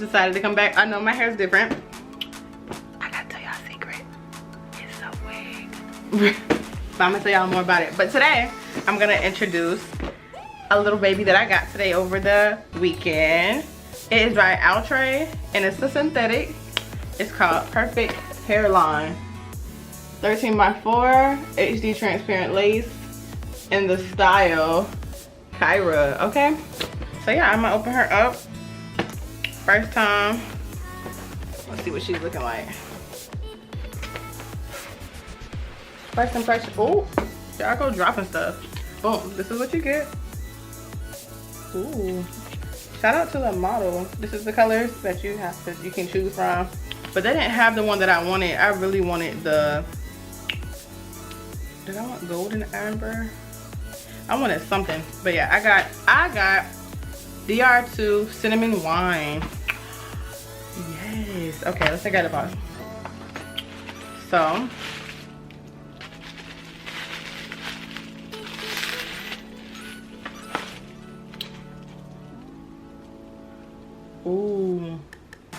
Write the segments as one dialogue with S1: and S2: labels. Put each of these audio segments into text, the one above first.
S1: decided to come back. I know my hair's different. I gotta tell y'all a secret. It's a wig. So I'm gonna tell y'all more about it. But today, I'm gonna introduce a little baby that I got today over the weekend. It is by Outre, and it's a synthetic. It's called Perfect Hairline. 13 by 4 HD transparent lace in the style Kyra. Okay, so yeah, I'm gonna open her up. First time. Let's see what she's looking like. First impression. Oh, y'all go dropping stuff. Boom, this is what you get. Ooh, shout out to the model. This is the colors that you can choose from, but they didn't have the one that I wanted. I really wanted the, did I want golden amber? I wanted something, but yeah, I got DR2 cinnamon wine. Yes. Okay, let's take out the box. So ooh, I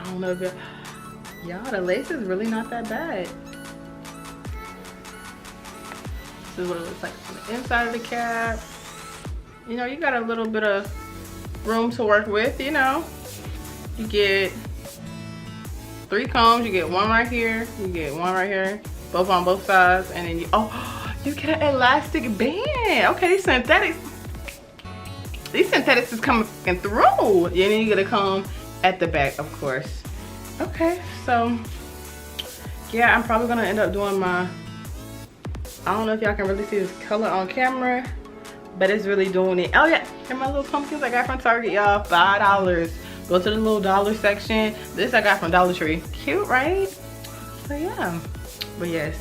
S1: don't know if y'all, the lace is really not that bad. This is what it looks like on the inside of the cap. You know, you got a little bit of room to work with, you know. You get 3 combs, you get one right here, you get one right here, both on both sides, and then you, oh, you get an elastic band. Okay, these synthetics is coming through. And then you get a comb at the back, of course. Okay, so yeah, I'm probably gonna end up doing my, I don't know if y'all can really see this color on camera, but it's really doing it. Oh yeah, and my little pumpkins I got from Target, y'all, $5. Go to the little dollar section. This I got from Dollar Tree. Cute, right? So yeah, but yes,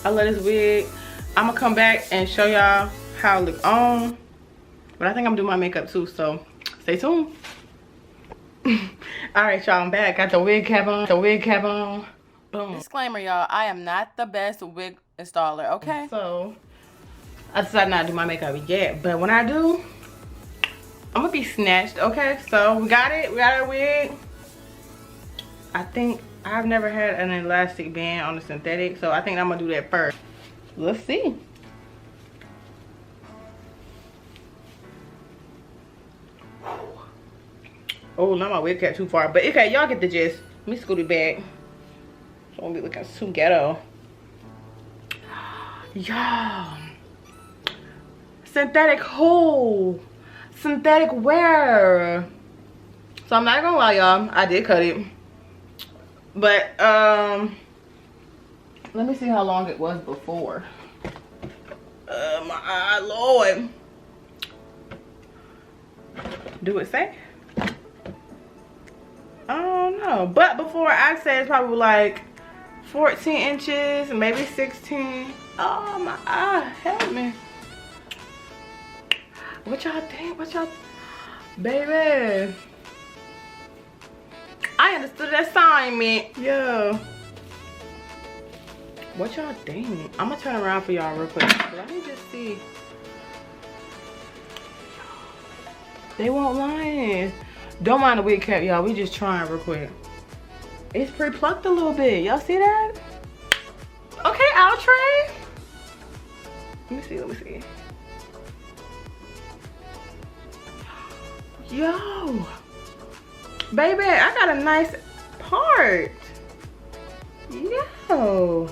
S1: I love this wig. I'm gonna come back and show y'all how it look on, but I think I'm doing my makeup too, so stay tuned. All right, y'all, I'm back. Got the wig cap on, boom. Disclaimer, y'all, I am not the best wig installer, okay? So I decided not to do my makeup yet, but when I do, I'm gonna be snatched. Okay, so we got our wig. I think I've never had an elastic band on the synthetic, so I think I'm gonna do that first. Let's see. Oh, not my wig cap too far, but okay, y'all get the gist. Let me scoot it back. So I won't be looking too ghetto. Y'all, synthetic who? Synthetic wear. So I'm not gonna lie, y'all, I did cut it, but let me see how long it was before. My Lord, do it say? I don't know, but before I'd say it's probably like 14 inches, maybe 16. Oh my eye, help me. What y'all think? What y'all, baby? I understood that assignment. Yo. What y'all think? I'm gonna turn around for y'all real quick. Let me just see. They won't lie. Don't mind the wig cap, y'all. We just trying real quick. It's pre-plucked a little bit. Y'all see that? Okay, Outre. Let me see. Yo, baby, I got a nice part. Yo.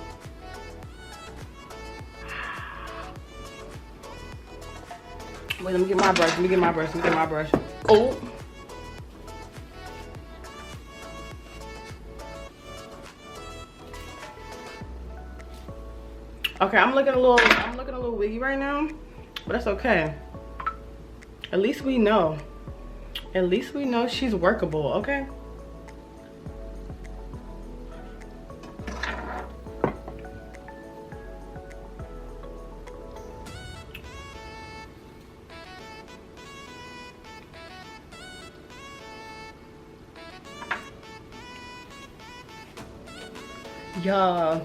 S1: Wait, let me get my brush. Oh. Okay, I'm looking a little wiggy right now, but that's okay. At least we know. At least we know she's workable, okay? Y'all,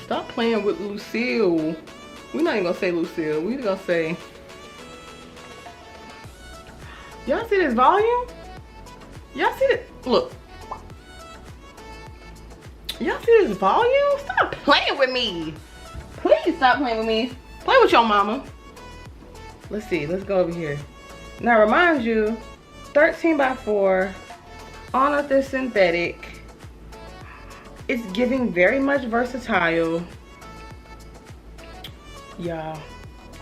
S1: stop playing with Lucille. We're not even gonna say Lucille. We're gonna say Y'all see this volume? Y'all see it? Look. Y'all see this volume? Stop playing with me. Please stop playing with me. Play with your mama. Let's see. Let's go over here. Now, remind you, 13 by 4, all of this synthetic. It's giving very much versatile. Y'all,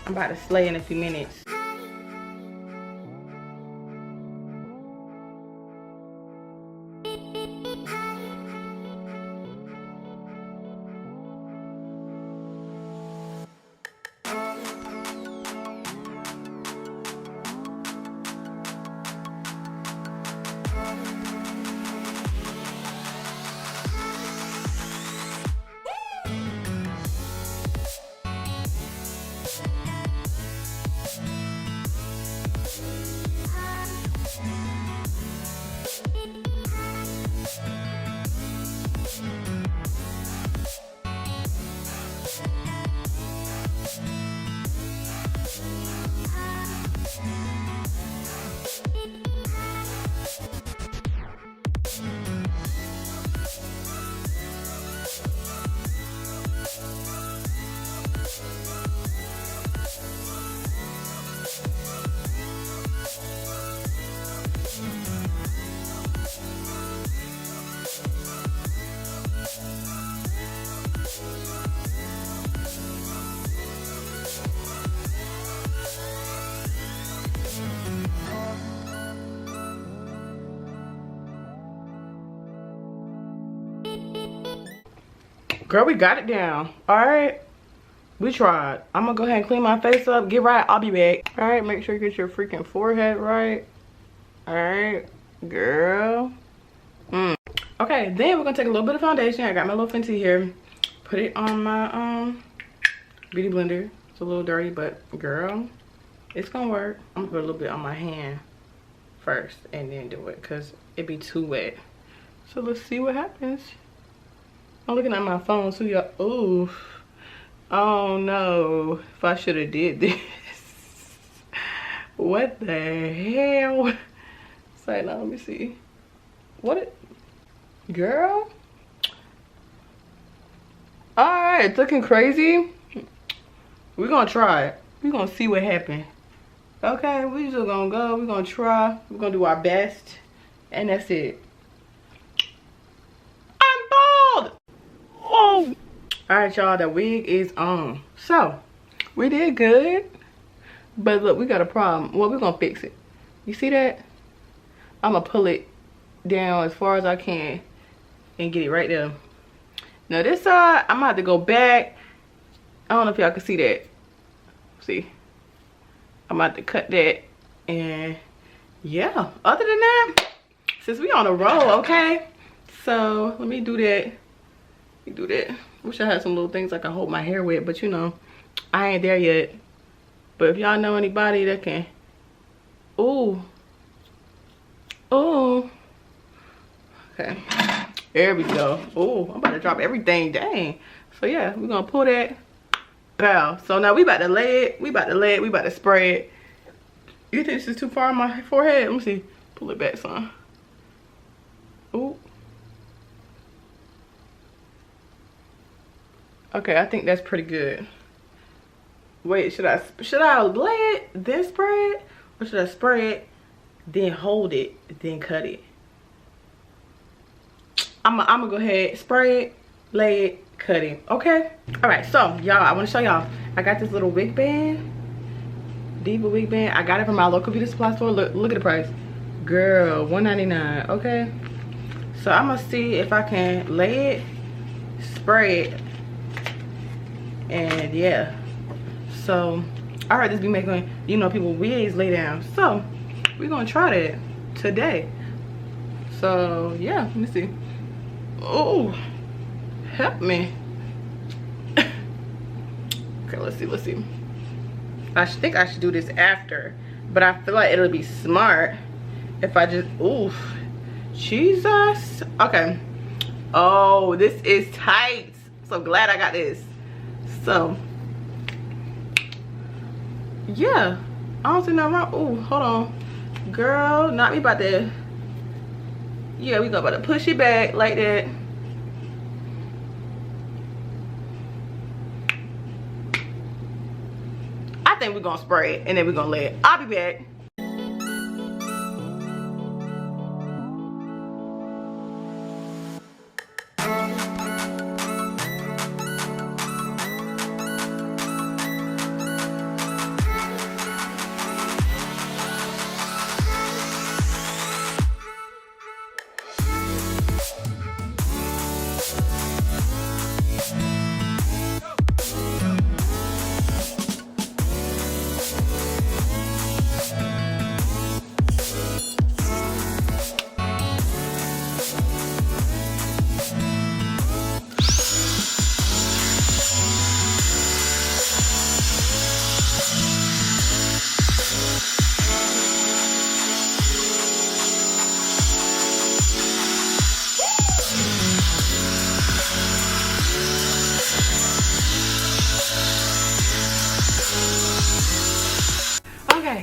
S1: I'm about to slay in a few minutes. Girl, we got it down. All right, we tried. I'm gonna go ahead and clean my face up, get right, I'll be back. All right, make sure you get your freaking forehead right. All right, girl. Okay, then we're gonna take a little bit of foundation. I got my little Fenty here. Put it on my beauty blender. It's a little dirty, but girl, it's gonna work. I'm gonna put a little bit on my hand first and then do it, cause it'd be too wet. So let's see what happens. I'm looking at my phone too, y'all. Ooh. Oh no. If I should have did this. What the hell? Say now, let me see. What it, girl? Alright, it's looking crazy. We're gonna try it. We're gonna see what happens. Okay, we just gonna go. We're gonna try. We're gonna do our best. And that's it. Oh. All right, y'all, the wig is on. So we did good, but look, we got a problem. Well, we're gonna fix it. You see that? I'm gonna pull it down as far as I can and get it right there. Now this side, I'm gonna have to go back. I don't know if y'all can see that. See, I'm about to cut that. And yeah, other than that, since we on a roll, okay, so let me do that. Do that. Wish I had some little things I could hold my hair with, but you know, I ain't there yet. But if y'all know anybody that can, ooh, ooh, okay, there we go. Ooh, I'm about to drop everything, dang. So yeah, we're gonna pull that, bow. So now we about to lay it, we about to spray it. You think this is too far on my forehead? Let me see, pull it back son. Ooh. Okay, I think that's pretty good. Wait, should I lay it, then spray it? Or should I spray it, then hold it, then cut it? I'm gonna go ahead, spray it, lay it, cut it, okay? All right, so y'all, I wanna show y'all. I got this little wig band, Diva wig band. I got it from my local beauty supply store. Look at the price. Girl, $1.99, okay? So I'm gonna see if I can lay it, spray it, and yeah, so I heard this be making, you know, people wigs lay down, so we're gonna try that today. So yeah, let me see. Oh, help me. Okay, let's see. I think I should do this after, but I feel like it'll be smart if I just, oof, Jesus. Okay. Oh, this is tight. So glad I got this. So yeah, I don't see nothing wrong. Oh, hold on. Girl, not me about to. Yeah, we go about to push it back like that. I think we're gonna spray it and then we're gonna let it. I'll be back.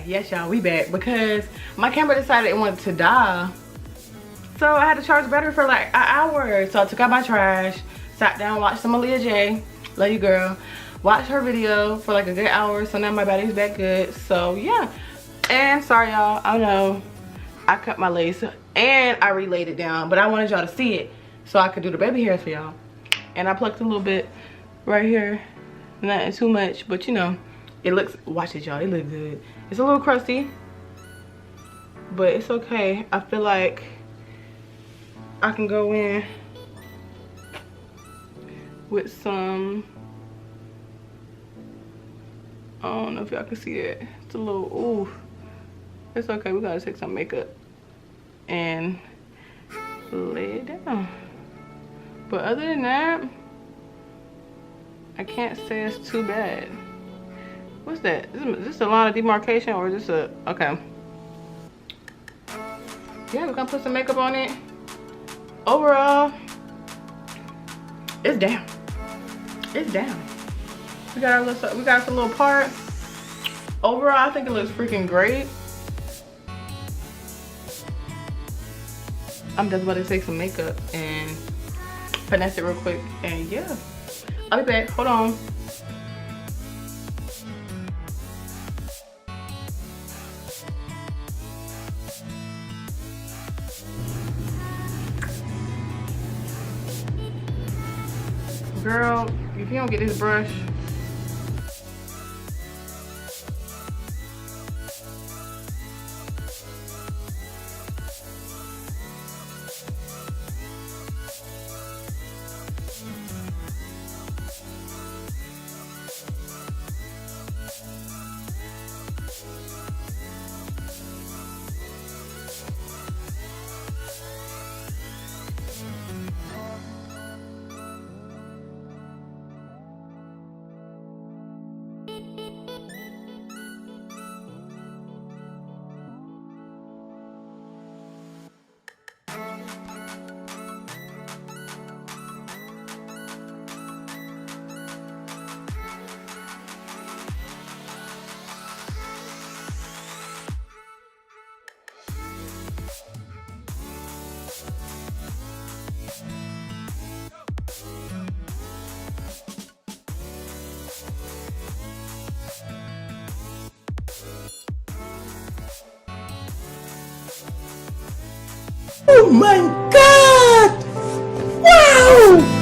S1: Yes, y'all, we back because my camera decided it wanted to die, so I had to charge the battery for like an hour. So I took out my trash, sat down, watched some Aaliyah J, love you girl, watched her video for like a good hour. So now my battery's back good. So yeah, and sorry y'all, I know I cut my lace and I relaid it down, but I wanted y'all to see it so I could do the baby hairs for y'all. And I plucked a little bit right here, nothing too much, but you know, it looks, watch it y'all, it looks good. It's a little crusty, but it's okay. I feel like I can go in with some, I don't know if y'all can see it. It's a little, ooh. It's okay, we gotta take some makeup and lay it down. But other than that, I can't say it's too bad. What's that? Is this a line of demarcation or is this a, okay. Yeah, we're gonna put some makeup on it. Overall, it's down. It's down. We got our little, we got some little parts. Overall, I think it looks freaking great. I'm just about to take some makeup and finesse it real quick, and yeah, I'll be back. Hold on. Girl, if you don't get this brush,
S2: oh my God! Wow!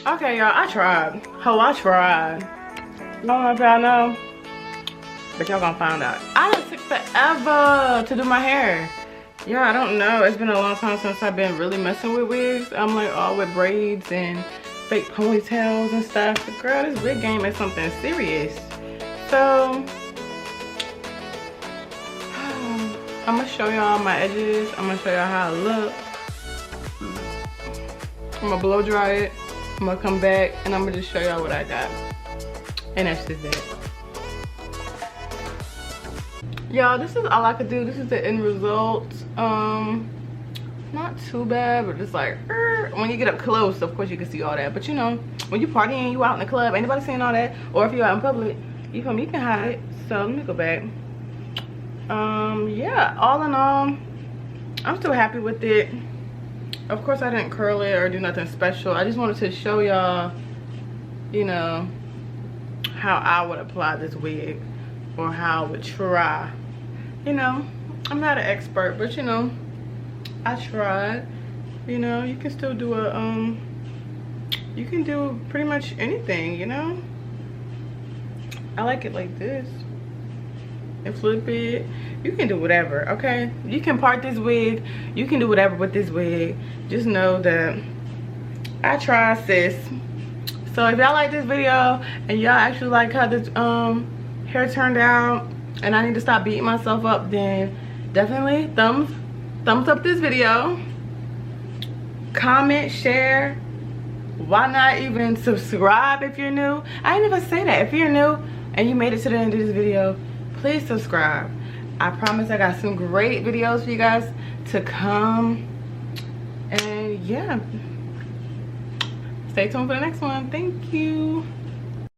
S1: Okay, y'all, I tried. I tried. I don't know if y'all know, but y'all gonna find out. I done took forever to do my hair. Yeah, I don't know. It's been a long time since I've been really messing with wigs. I'm like all with braids and fake ponytails and stuff. But girl, this wig game is something serious. So I'm gonna show y'all my edges. I'm gonna show y'all how I look. I'm gonna blow dry it. I'm gonna come back and I'm gonna just show y'all what I got. And that's just it. Y'all, this is all I could do. This is the end result. Not too bad, but just like when you get up close, of course you can see all that. But you know, when you partying, you out in the club, ain't nobody seeing all that. Or if you're out in public, you feel me, you can hide it. So let me go back. Yeah, all in all, I'm still happy with it. Of course I didn't curl it or do nothing special. I just wanted to show y'all, you know, how I would apply this wig, or how I would try. You know, I'm not an expert, but you know, I tried. You know, you can still do a you can do pretty much anything, you know. I like it like this and flip it. You can do whatever, okay? You can part this wig, you can do whatever with this wig. Just know that I tried, sis. So if y'all like this video and y'all actually like how this hair turned out and I need to stop beating myself up, then definitely thumbs up this video, comment, share. Why not even subscribe if you're new? I didn't even say that. If you're new and you made it to the end of this video, please subscribe. I promise I got some great videos for you guys to come. And yeah, stay tuned for the next one. Thank you.